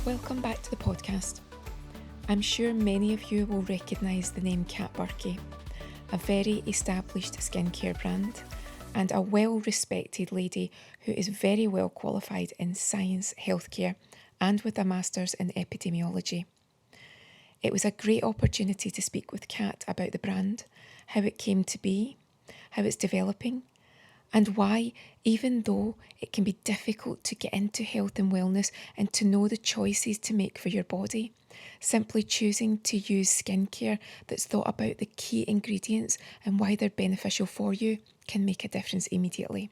Welcome back to the podcast. I'm sure many of you will recognise the name Kat Burki, a very established skincare brand and a well-respected lady who is very well qualified in science, healthcare and with a master's in epidemiology. It was a great opportunity to speak with Kat about the brand, how it came to be, how it's developing, and why, even though it can be difficult to get into health and wellness and to know the choices to make for your body, simply choosing to use skincare that's thought about the key ingredients and why they're beneficial for you can make a difference immediately.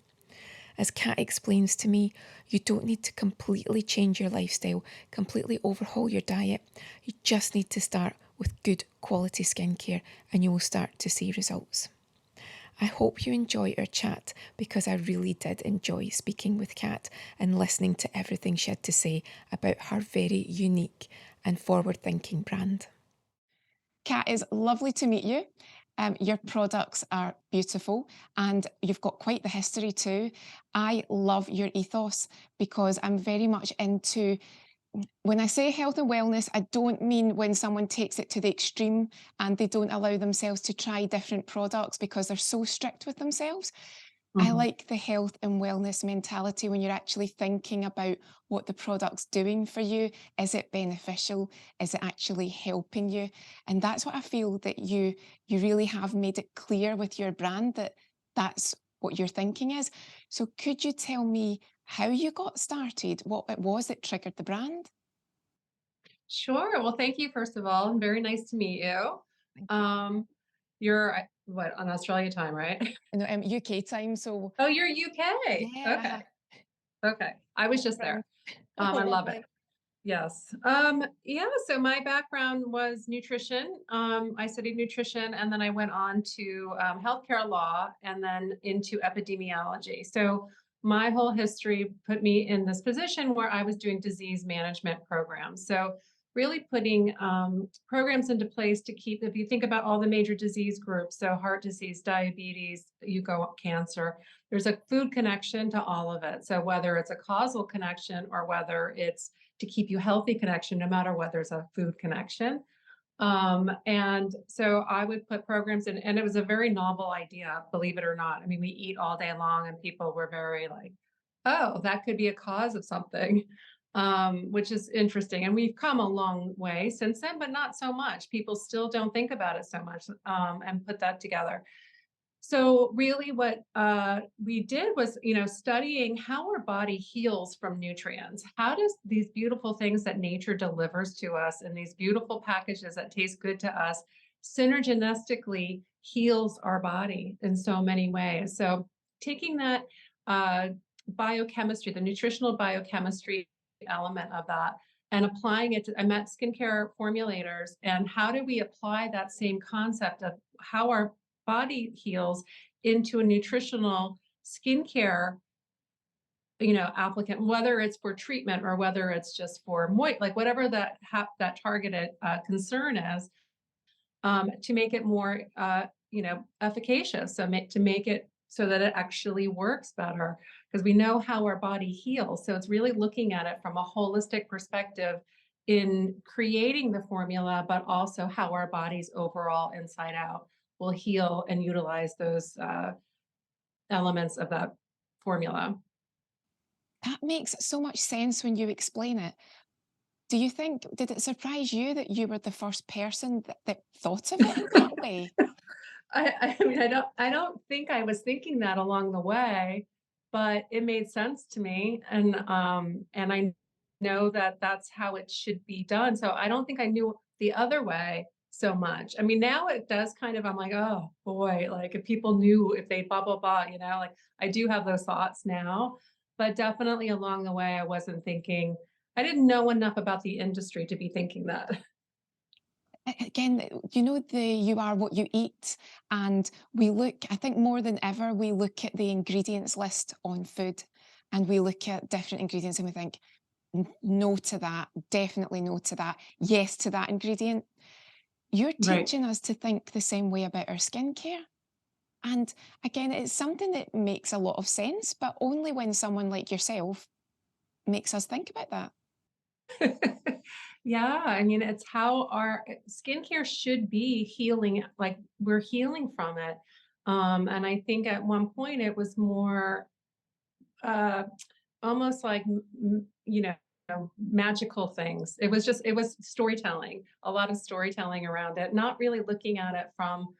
As Kat explains to me, you don't need to completely change your lifestyle, completely overhaul your diet. You just need to start with good quality skincare and you will start to see results. I hope you enjoy our chat because I really did enjoy speaking with Kat and listening to everything she had to say about her very unique and forward-thinking brand. Kat, it's lovely to meet you. Your products are beautiful and you've got quite the history too. I love your ethos because I'm very much into, when I say health and wellness, I don't mean when someone takes it to the extreme and they don't allow themselves to try different products because they're so strict with themselves. I like the health and wellness mentality when you're actually thinking about what the product's doing for you. Is it beneficial? Is it actually helping you? And that's what I feel that you really have made it clear with your brand that that's what your thinking is. So could you tell me how you got started, what it was that triggered the brand? Sure. Well, thank you, first of all, and very nice to meet you. Thank you. You're what, on Australia time, right? No, UK time, so Oh, you're UK. yeah, Okay. Okay. I was just around. there. Oh, I love it. lovely. Yes. Yeah, so my background was nutrition. I studied nutrition and then I went on to healthcare law and then into epidemiology. So my whole history put me in this position where I was doing disease management programs. So really putting programs into place to keep, if you think about all the major disease groups, so heart disease, diabetes, you go cancer, there's a food connection to all of it. So whether it's a causal connection or whether it's to keep you healthy connection, no matter what, there's a food connection. And so I would put programs in, and it was a very novel idea, believe it or not. I mean, we eat all day long, and people were very like, oh, that could be a cause of something, which is interesting. And we've come a long way since then, but not so much. People still don't think about it so much and put that together. So really what we did was, studying how our body heals from nutrients. How does these beautiful things that nature delivers to us and these beautiful packages that taste good to us synergistically heals our body in so many ways. So taking that uh, biochemistry, the nutritional biochemistry element of that, and applying it to, I met skincare formulators, and how do we apply that same concept of how our body heals into a nutritional skincare applicant, whether it's for treatment or whether it's just for like whatever that targeted concern is, to make it more efficacious, so to make it so that it actually works better, because we know how our body heals. So it's really looking at it from a holistic perspective in creating the formula, but also how our bodies overall inside out will heal and utilize those elements of that formula. That makes so much sense when you explain it. Do you think, did it surprise you that you were the first person that thought of it in that way? I mean, I don't think I was thinking that along the way, but it made sense to me, and I know that that's how it should be done. So I don't think I knew the other way so much. I mean, now it does kind of, I'm like, oh boy, like if people knew, if they blah blah blah, like I do have those thoughts now, but definitely along the way I wasn't thinking. I didn't know enough about the industry to be thinking that. Again, you are what you eat. And we look, I think more than ever, we look at the ingredients list on food and we look at different ingredients and we think, No to that, definitely no to that, yes to that ingredient." You're Right. teaching us to think the same way about our skincare. And again, it's something that makes a lot of sense, but only when someone like yourself makes us think about that. Yeah, I mean, it's how our skincare should be healing, like we're healing from it. And I think at one point it was more uh almost like magical things. It was storytelling, a lot of storytelling around it, not really looking at it from,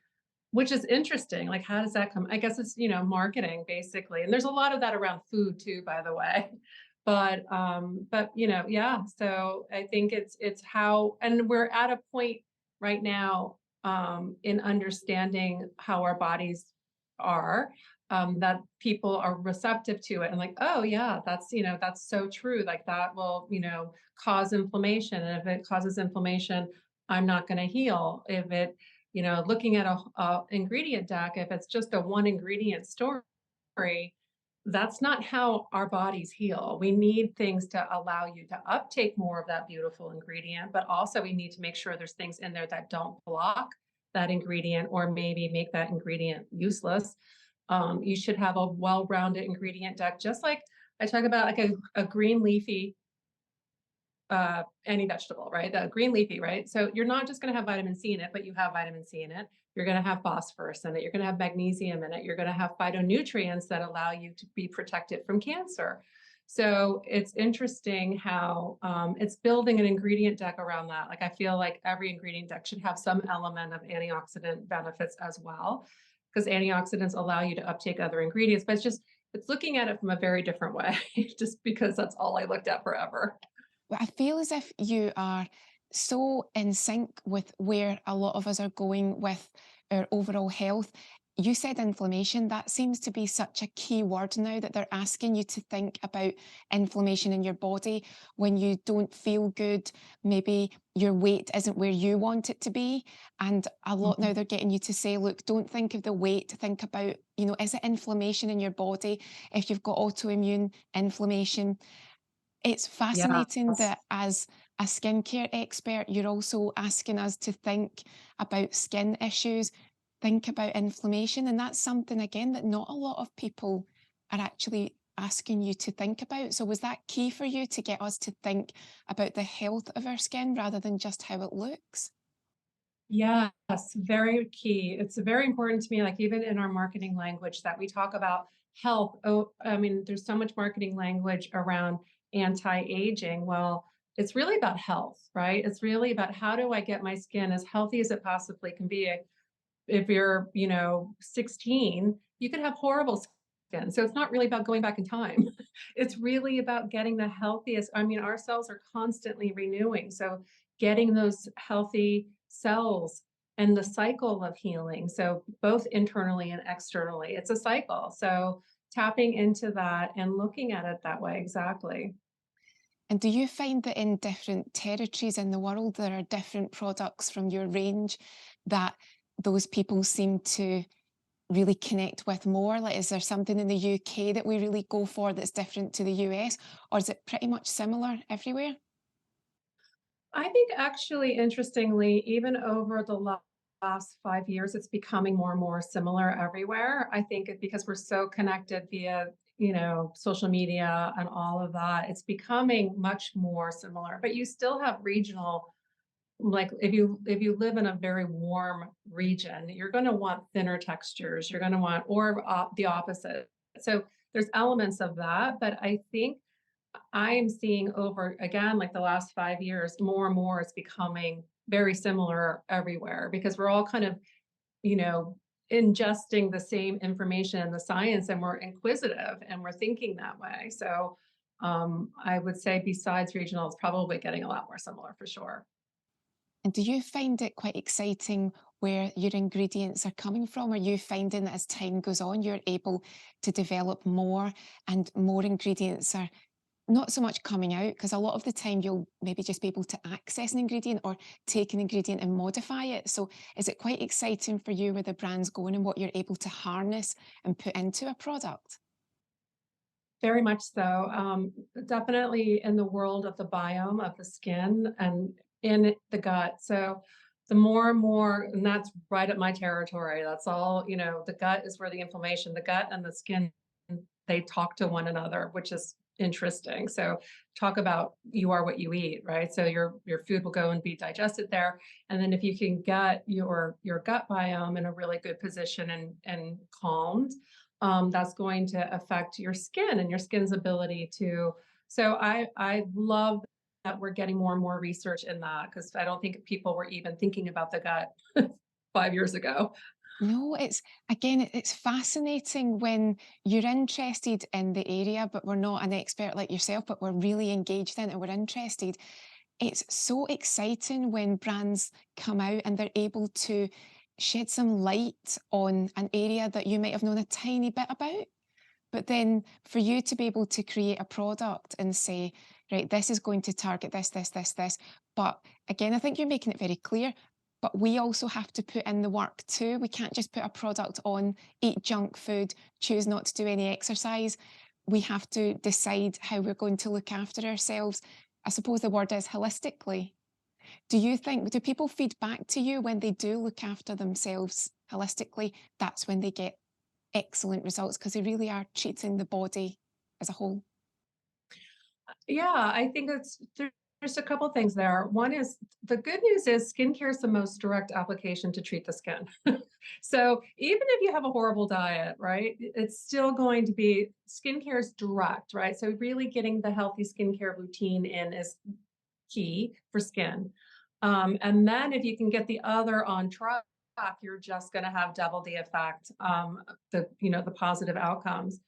which is interesting. Like, how does that come? I guess it's, marketing basically. And there's a lot of that around food too, by the way. But yeah. So I think it's how, and we're at a point right now in understanding how our bodies are, that people are receptive to it and like, oh yeah, that's so true. Like that will, cause inflammation. And if it causes inflammation, I'm not going to heal. If it looking at a ingredient deck, if it's just a one ingredient story, that's not how our bodies heal. We need things to allow you to uptake more of that beautiful ingredient, but also we need to make sure there's things in there that don't block that ingredient or maybe make that ingredient useless. You should have a well-rounded ingredient deck, just like I talk about like a green leafy any vegetable, right? The green leafy, right? So you're not just going to have vitamin C in it, but you have vitamin C in it. You're going to have phosphorus in it. You're going to have magnesium in it. You're going to have phytonutrients that allow you to be protected from cancer. So it's interesting how it's building an ingredient deck around that. Like I feel like every ingredient deck should have some element of antioxidant benefits as well, because antioxidants allow you to uptake other ingredients. But it's looking at it from a very different way, just because that's all I looked at forever. But I feel as if you are so in sync with where a lot of us are going with our overall health. You said inflammation. That seems to be such a key word now that they're asking you to think about inflammation in your body when you don't feel good. Maybe your weight isn't where you want it to be. And a lot now Mhm. they're getting you to say, look, don't think of the weight. Think about, is it inflammation in your body? If you've got autoimmune inflammation, it's fascinating Yes. that as a skincare expert, you're also asking us to think about skin issues, think about inflammation. And that's something, again, that not a lot of people are actually asking you to think about. So, was that key for you to get us to think about the health of our skin rather than just how it looks? Yes, very key. It's very important to me, like even in our marketing language, that we talk about health. Oh, I mean, there's so much marketing language around anti-aging. Well, it's really about health, right? It's really about how do I get my skin as healthy as it possibly can be. If you're, 16, you could have horrible skin. So it's not really about going back in time. It's really about getting the healthiest. I mean, our cells are constantly renewing. So getting those healthy cells and the cycle of healing. So both internally and externally, it's a cycle. So tapping into that and looking at it that way. Exactly. And do you find that in different territories in the world, there are different products from your range that those people seem to really connect with more? Like, is there something in the UK that we really go for that's different to the US, or is it pretty much similar everywhere? I think actually, interestingly, even over the last 5 years, it's becoming more and more similar everywhere. I think because we're so connected via, social media and all of that, it's becoming much more similar. But you still have regional, like if you live in a very warm region, you're going to want thinner textures. You're going to want, or the opposite. So there's elements of that, but I think I am seeing over again, like the last 5 years, more and more it's becoming very similar everywhere because we're all kind of, you know, ingesting the same information and the science, and we're inquisitive and we're thinking that way. So I would say besides regional, it's probably getting a lot more similar for sure. And do you find it quite exciting where your ingredients are coming from? Are you finding that as time goes on, you're able to develop more and more ingredients are not so much coming out? Because a lot of the time you'll maybe just be able to access an ingredient or take an ingredient and modify it. So is it quite exciting for you where the brand's going and what you're able to harness and put into a product? Very much so. Definitely in the world of the biome of the skin and in the gut. So the more and more, and that's right up my territory. That's all, the gut is where the inflammation, the gut and the skin, they talk to one another, which is interesting. So talk about you are what you eat, right? So your food will go and be digested there. And then if you can get your gut biome in a really good position and calmed, that's going to affect your skin and your skin's ability to. So I love that we're getting more and more research in that because I don't think people were even thinking about the gut 5 years ago. No, it's again, it's fascinating when you're interested in the area, but we're not an expert like yourself, but we're really engaged in it and we're interested. It's so exciting when brands come out and they're able to shed some light on an area that you might have known a tiny bit about. But then for you to be able to create a product and say, right, this is going to target this, this, this, this. But again, I think you're making it very clear. But we also have to put in the work too. We can't just put a product on, eat junk food, choose not to do any exercise. We have to decide how we're going to look after ourselves. I suppose the word is holistically. Do people feed back to you when they do look after themselves holistically? That's when they get excellent results because they really are treating the body as a whole. Yeah, I think there's a couple things there. One is the good news is skincare is the most direct application to treat the skin. So even if you have a horrible diet, right, it's still going to be skincare is direct, right? So really getting the healthy skincare routine in is key for skin. And then if you can get the other on track, you're just going to have double the effect, the positive outcomes.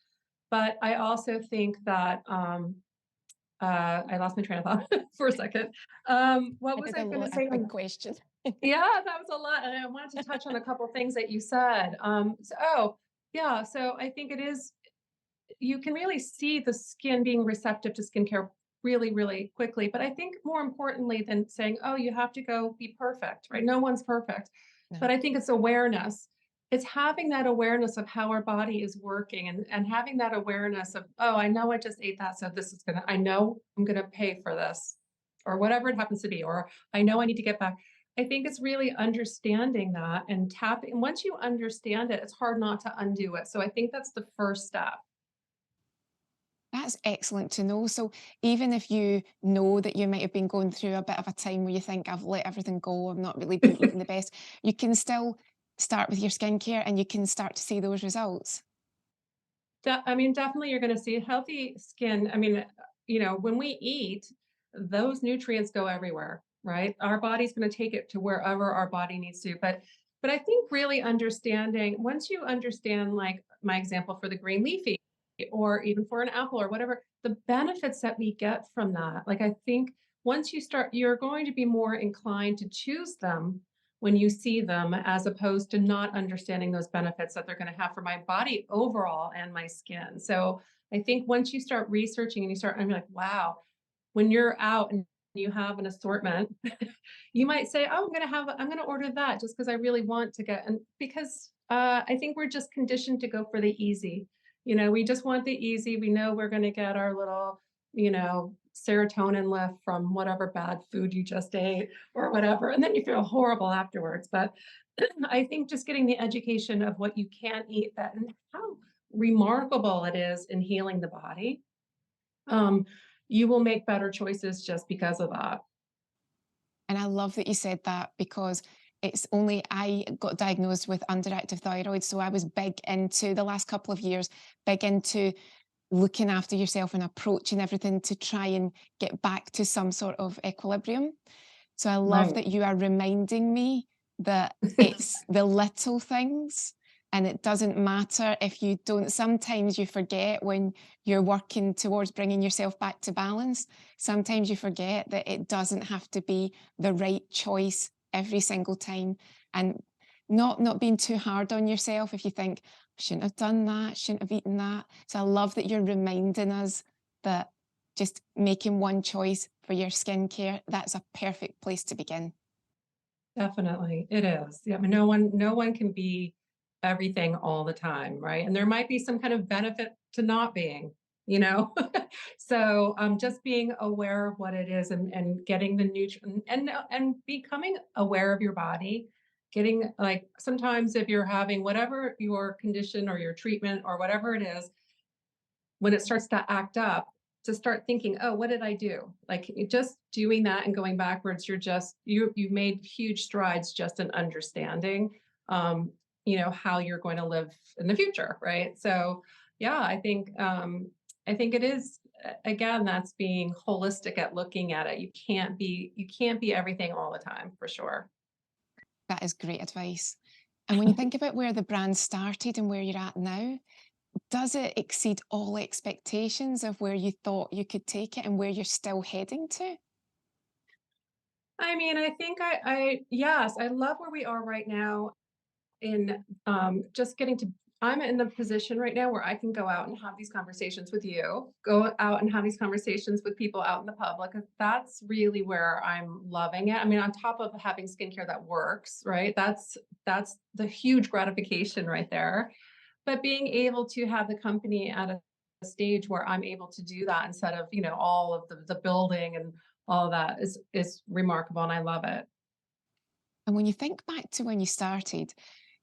But I also think that I lost my train of thought for a second. What I was did I going to a say? big question. Yeah, that was a lot, and I wanted to touch on a couple things that you said. Yeah, so I think it is. You can really see the skin being receptive to skincare really, really quickly. But I think more importantly than saying, "Oh, you have to go be perfect," right? No one's perfect, but No. I think it's awareness. It's having that awareness of how our body is working and having that awareness of, oh, I know I just ate that. So this is I know I'm gonna pay for this or whatever it happens to be, or I know I need to get back. I think it's really understanding that and tapping. And once you understand it, it's hard not to undo it. So I think that's the first step. That's excellent to know. So even if you know that you might have been going through a bit of a time where you think I've let everything go, I've not really been eating the best, you can still start with your skincare and you can start to see those results. I mean, definitely you're gonna see healthy skin. I mean, when we eat, those nutrients go everywhere, right? Our body's gonna take it to wherever our body needs to. But I think really understanding, once you understand, like my example for the green leafy or even for an apple or whatever, the benefits that we get from that. Like I think once you start, you're going to be more inclined to choose them when you see them as opposed to not understanding those benefits that they're going to have for my body overall and my skin. So I think once you start researching and you start, I'm like, wow, when you're out and you have an assortment, you might say, oh, I'm going to order that just because I really want to get, and because I think we're just conditioned to go for the easy. We just want the easy. We know we're going to get our little, serotonin lift from whatever bad food you just ate or whatever. And then you feel horrible afterwards. But I think just getting the education of what you can eat that and how remarkable it is in healing the body, um, you will make better choices just because of that. And I love that you said that because it's only I got diagnosed with underactive thyroid. So I was big into the last couple of years, big into looking after yourself and approaching everything to try and get back to some sort of equilibrium. So I love Right. that you are reminding me that it's the little things and it doesn't matter if you don't. Sometimes you forget when you're working towards bringing yourself back to balance. Sometimes you forget that it doesn't have to be the right choice every single time. And not being too hard on yourself if you think, shouldn't have done that, shouldn't have eaten that. So I love that you're reminding us that just making one choice for your skincare, that's a perfect place to begin. Definitely, it is. Yeah, I mean, no one can be everything all the time, right? And there might be some kind of benefit to not being, you know? So, just being aware of what it is and getting the nutrient and becoming aware of your body, getting like sometimes if you're having whatever your condition or your treatment or whatever it is, when it starts to act up, to start thinking, oh, what did I do? Like just doing that and going backwards, you've made huge strides just in understanding, um, how you're going to live in the future, right? So yeah, I think it is again, that's being holistic at looking at it. You can't be everything all the time for sure. That is great advice. And when you think about where the brand started and where you're at now, does it exceed all expectations of where you thought you could take it and where you're still heading to? I mean, I think yes, I love where we are right now in just getting to I'm in the position right now where I can go out and have these conversations with you, go out and have these conversations with people out in the public. That's really where I'm loving it. I mean, on top of having skincare that works, right? That's the huge gratification right there. But being able to have the company at a stage where I'm able to do that instead of, all of the building and all of that is remarkable and I love it. And when you think back to when you started,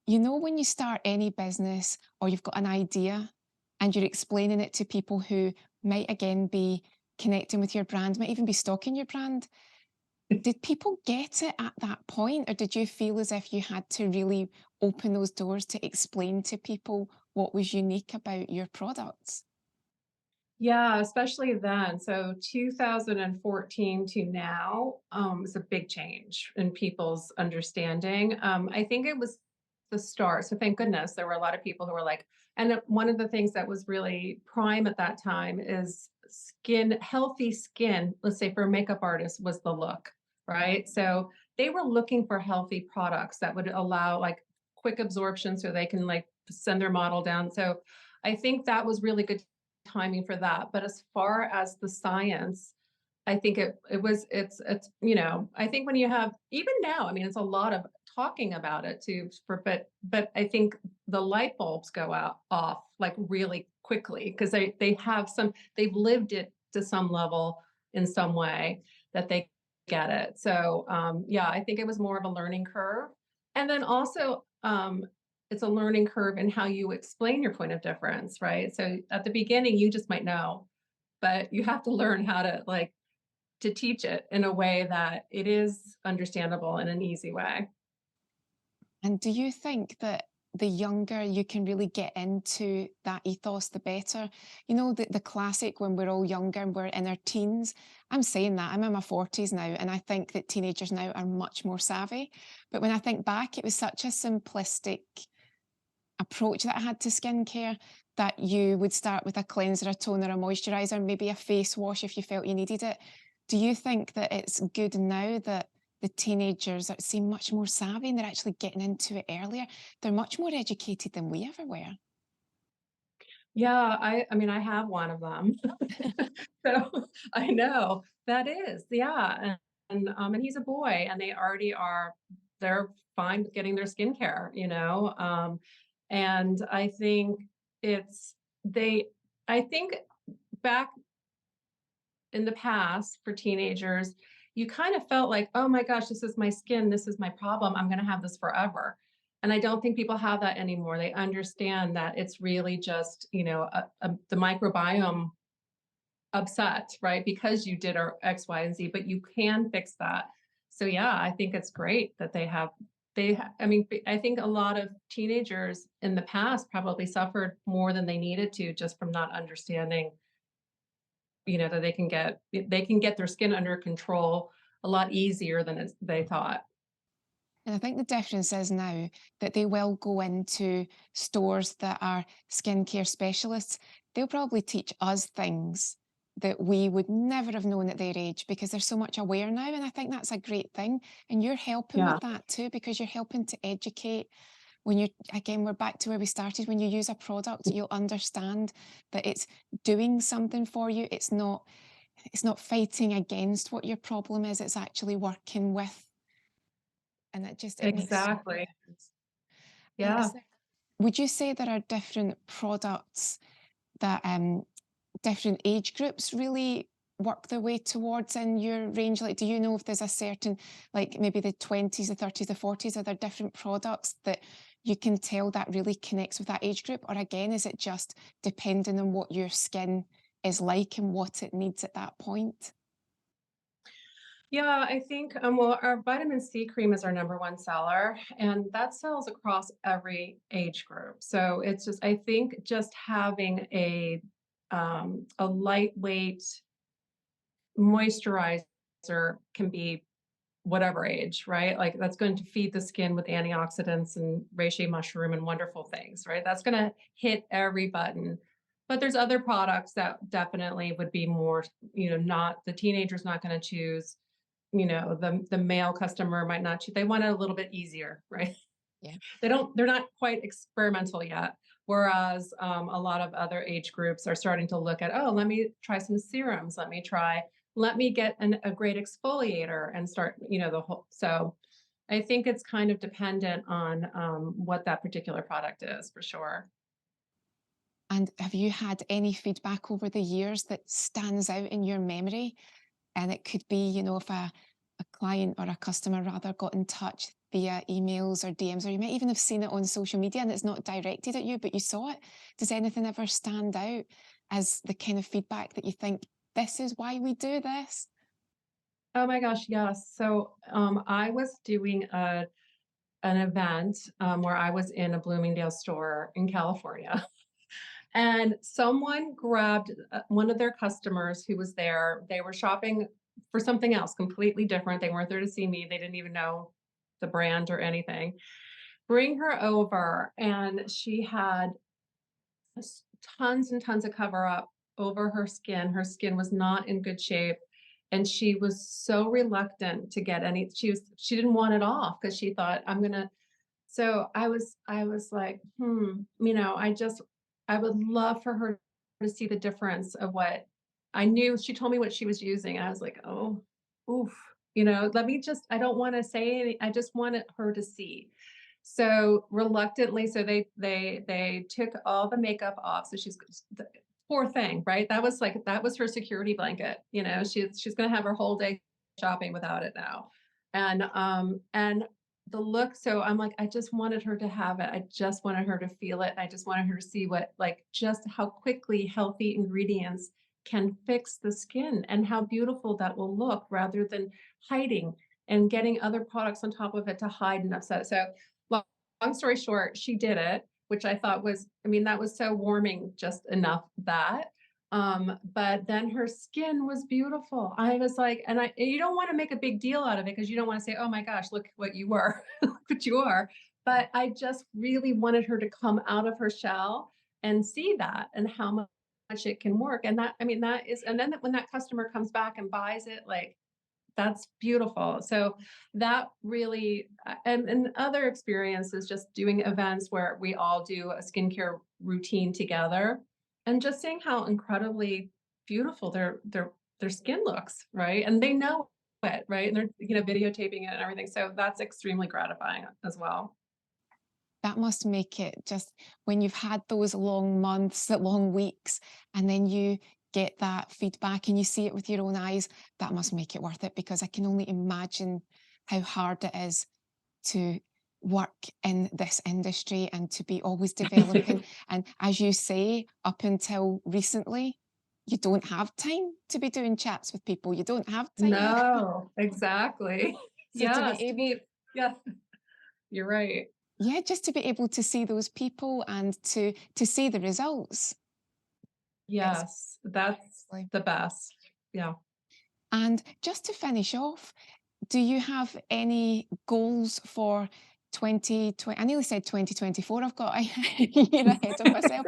when you start any business or you've got an idea and you're explaining it to people who might again be connecting with your brand, might even be stocking your brand, did people get it at that point? Or did you feel as if you had to really open those doors to explain to people what was unique about your products? Yeah, especially then. So 2014 to now is a big change in people's understanding. I think it was the start. So thank goodness there were a lot of people who were like, and one of the things that was really prime at that time is healthy skin, let's say for a makeup artist, was the look, right? So they were looking for healthy products that would allow like quick absorption so they can like send their model down. So I think that was really good timing for that. But as far as the science, I think I think when you have even now, I mean, it's a lot of talking about it too, but I think the light bulbs go out off like really quickly because they've lived it to some level in some way that they get it. So yeah, I think it was more of a learning curve. And then also it's a learning curve in how you explain your point of difference, right? So at the beginning, you just might know, but you have to learn how to to teach it in a way that it is understandable in an easy way. And do you think that the younger you can really get into that ethos, the better? The classic when we're all younger and we're in our teens. I'm saying that, I'm in my 40s now, and I think that teenagers now are much more savvy. But when I think back, it was such a simplistic approach that I had to skincare that you would start with a cleanser, a toner, a moisturizer, maybe a face wash if you felt you needed it. Do you think that it's good now that the teenagers seem much more savvy and they're actually getting into it earlier? They're much more educated than we ever were. Yeah, I mean, I have one of them. So I know that is, yeah. And he's a boy and they're fine with getting their skincare, and I think it's they I think back in the past for teenagers, you kind of felt like, oh my gosh, this is my skin, this is my problem, I'm going to have this forever. And I don't think people have that anymore. They understand that it's really just, the microbiome upset, right? Because you did our X, Y, and Z, but you can fix that. So yeah, I think it's great that I mean, I think a lot of teenagers in the past probably suffered more than they needed to just from not understanding, that they can get their skin under control a lot easier than they thought. And I think the difference is now that they will go into stores that are skincare specialists. They'll probably teach us things that we would never have known at their age because they're so much aware now. And I think that's a great thing. And you're helping Yeah. with that too, because you're helping to educate. We're back to where we started. When you use a product, you'll understand that it's doing something for you. It's not fighting against what your problem is. It's actually working with, and it makes so much Exactly. difference. And Yeah. would you say there are different products that different age groups really work their way towards in your range? Like, do you know if there's a certain, like maybe the 20s, the 30s, the 40s, are there different products that you can tell that really connects with that age group? Or again, is it just depending on what your skin is like and what it needs at that point? Yeah, I think, well, our vitamin C cream is our number one seller, and that sells across every age group. So it's just, I think just having a lightweight moisturizer can be whatever age, right? Like that's going to feed the skin with antioxidants and reishi mushroom and wonderful things, right? That's going to hit every button. But there's other products that definitely would be more, not the teenager's not going to choose, the male customer might not choose. They want it a little bit easier, right? Yeah. They're not quite experimental yet. Whereas a lot of other age groups are starting to look at, oh, let me try some serums. Let me get a great exfoliator and start, the whole. So I think it's kind of dependent on what that particular product is for sure. And have you had any feedback over the years that stands out in your memory? And it could be, if a client or a customer rather got in touch via emails or DMs, or you might even have seen it on social media and it's not directed at you, but you saw it. Does anything ever stand out as the kind of feedback that you think, this is why we do this? Oh my gosh, yes. So I was doing an event where I was in a Bloomingdale store in California. And someone grabbed one of their customers who was there. They were shopping for something else completely different. They weren't there to see me. They didn't even know the brand or anything. Bring her over, and she had tons and tons of cover up over her skin. Her skin was not in good shape. And she was so reluctant to get any, she didn't want it off because she thought, I'm gonna. So I was like, I would love for her to see the difference of what I knew. She told me what she was using. I was like, oh, oof, let me just, I don't want to say anything. I just wanted her to see. So reluctantly, so they took all the makeup off. So the poor thing, right? That was her security blanket. She's gonna have her whole day shopping without it now. And the look, so I'm like, I just wanted her to have it. I just wanted her to feel it. I just wanted her to see just how quickly healthy ingredients can fix the skin and how beautiful that will look rather than hiding and getting other products on top of it to hide and upset. So long story short, she did it, which I thought was, I mean, that was so warming, just enough that. But then her skin was beautiful. I was like, you don't want to make a big deal out of it because you don't want to say, oh my gosh, look what you were, look what you are. But I just really wanted her to come out of her shell and see that and how much it can work. And that, I mean, that is, and then when that customer comes back and buys it, like, that's beautiful. So that really, and other experiences, just doing events where we all do a skincare routine together, and just seeing how incredibly beautiful their skin looks, right? And they know it, right? And they're videotaping it and everything. So that's extremely gratifying as well. That must make it just when you've had those long months, that long weeks, and then you get that feedback and you see it with your own eyes, that must make it worth it because I can only imagine how hard it is to work in this industry and to be always developing. And as you say, up until recently, you don't have time to be doing chats with people. You don't have time. No, exactly. So to be Yes, able, yeah, you're right. yeah, just to be able to see those people and to see the results. It's Yes, that's like, the best. Yeah. and just to finish off, do you have any goals for 2020? I nearly said 2024. I've got a year ahead of myself.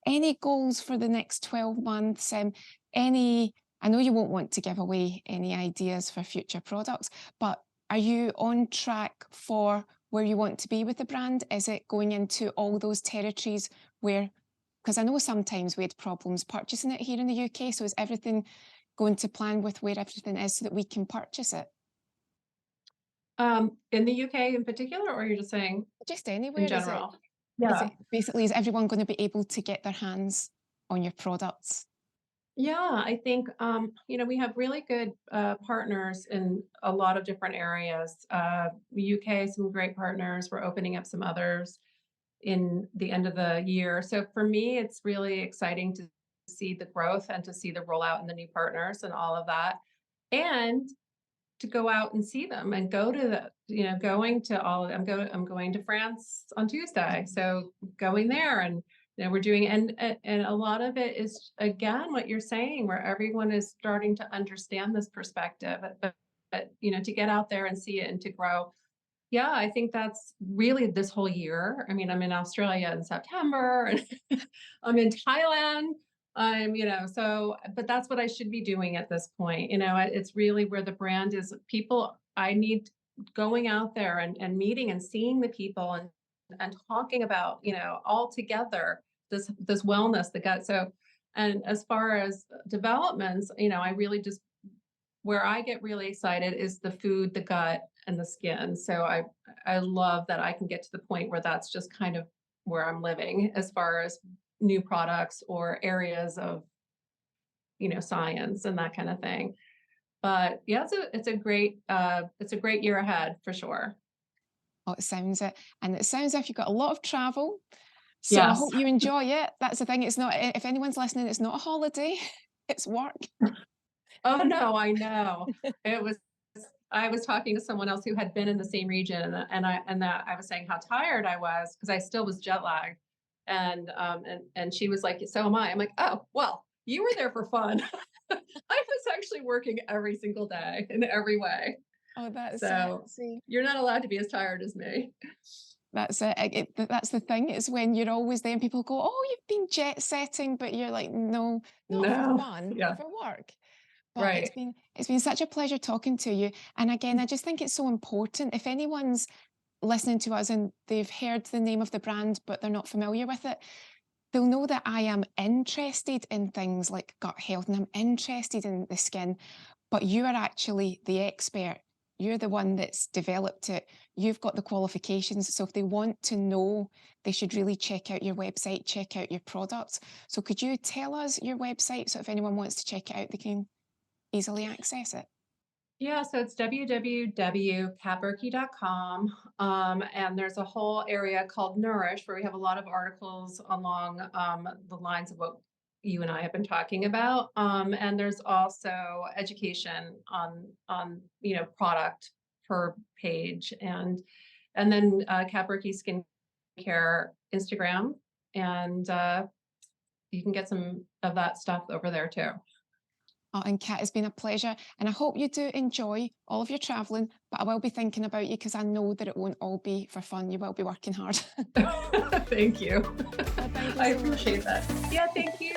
Any goals for the next 12 months? I know you won't want to give away any ideas for future products, but are you on track for where you want to be with the brand? Is it going into all those territories where, because I know sometimes we had problems purchasing it here in the UK, so is everything going to plan with where everything is so that we can purchase it? In the UK in particular, or you're just saying Just in anywhere, general? is Yeah. it basically, is everyone going to be able to get their hands on your products? Yeah, I think we have really good partners in a lot of different areas. UK, some great partners. We're opening up some others in the end of the year. So for me, it's really exciting to see the growth and to see the rollout and the new partners and all of that. And to go out and see them and go to the, going to all, I'm going to France on Tuesday. So going there and, we're doing, and a lot of it is, again, what you're saying, where everyone is starting to understand this perspective, but to get out there and see it and to grow. Yeah, I think that's really this whole year. I mean, I'm in Australia in September and I'm in Thailand. But that's what I should be doing at this point. It's really where the brand is. People, I need going out there and meeting and seeing the people and talking about, all together, this wellness, the gut. So, and as far as developments, I really just, where I get really excited is the food, the gut, and the skin. So I love that I can get to the point where that's just kind of where I'm living as far as new products or areas of, science and that kind of thing. But yeah, it's a great year ahead for sure. Oh, it sounds it. And it sounds like you've got a lot of travel. So I Yes. hope you enjoy it. That's the thing. It's not, if anyone's listening, it's not a holiday, it's work. Oh no, I know. I was talking to someone else who had been in the same region, and I was saying how tired I was because I still was jet lagged. And she was like, so am I. I'm like, oh, well, you were there for fun. I was actually working every single day in every way. Oh, that's So it. See, you're not allowed to be as tired as me. that's it. That's the thing. It's when you're always there and people go, oh, you've been jet setting, but you're like, no, not for No. fun, Yeah. for work. But Right. it's been such a pleasure talking to you. And again, I just think it's so important. If anyone's listening to us and they've heard the name of the brand, but they're not familiar with it, they'll know that I am interested in things like gut health and I'm interested in the skin, but you are actually the expert. You're the one that's developed it. You've got the qualifications. So if they want to know, they should really check out your website, check out your products. So could you tell us your website so if anyone wants to check it out, they can easily access it? Yeah, so it's www.catburki.com. And there's a whole area called Nourish where we have a lot of articles along the lines of what you and I have been talking about. And there's also education product per page, and then Cat Burki Skincare Instagram, and you can get some of that stuff over there too. Oh, and Kat, it's been a pleasure. And I hope you do enjoy all of your traveling, but I will be thinking about you because I know that it won't all be for fun. You will be working hard. Thank you. Well, thank you I so much. appreciate that. Yeah, thank you.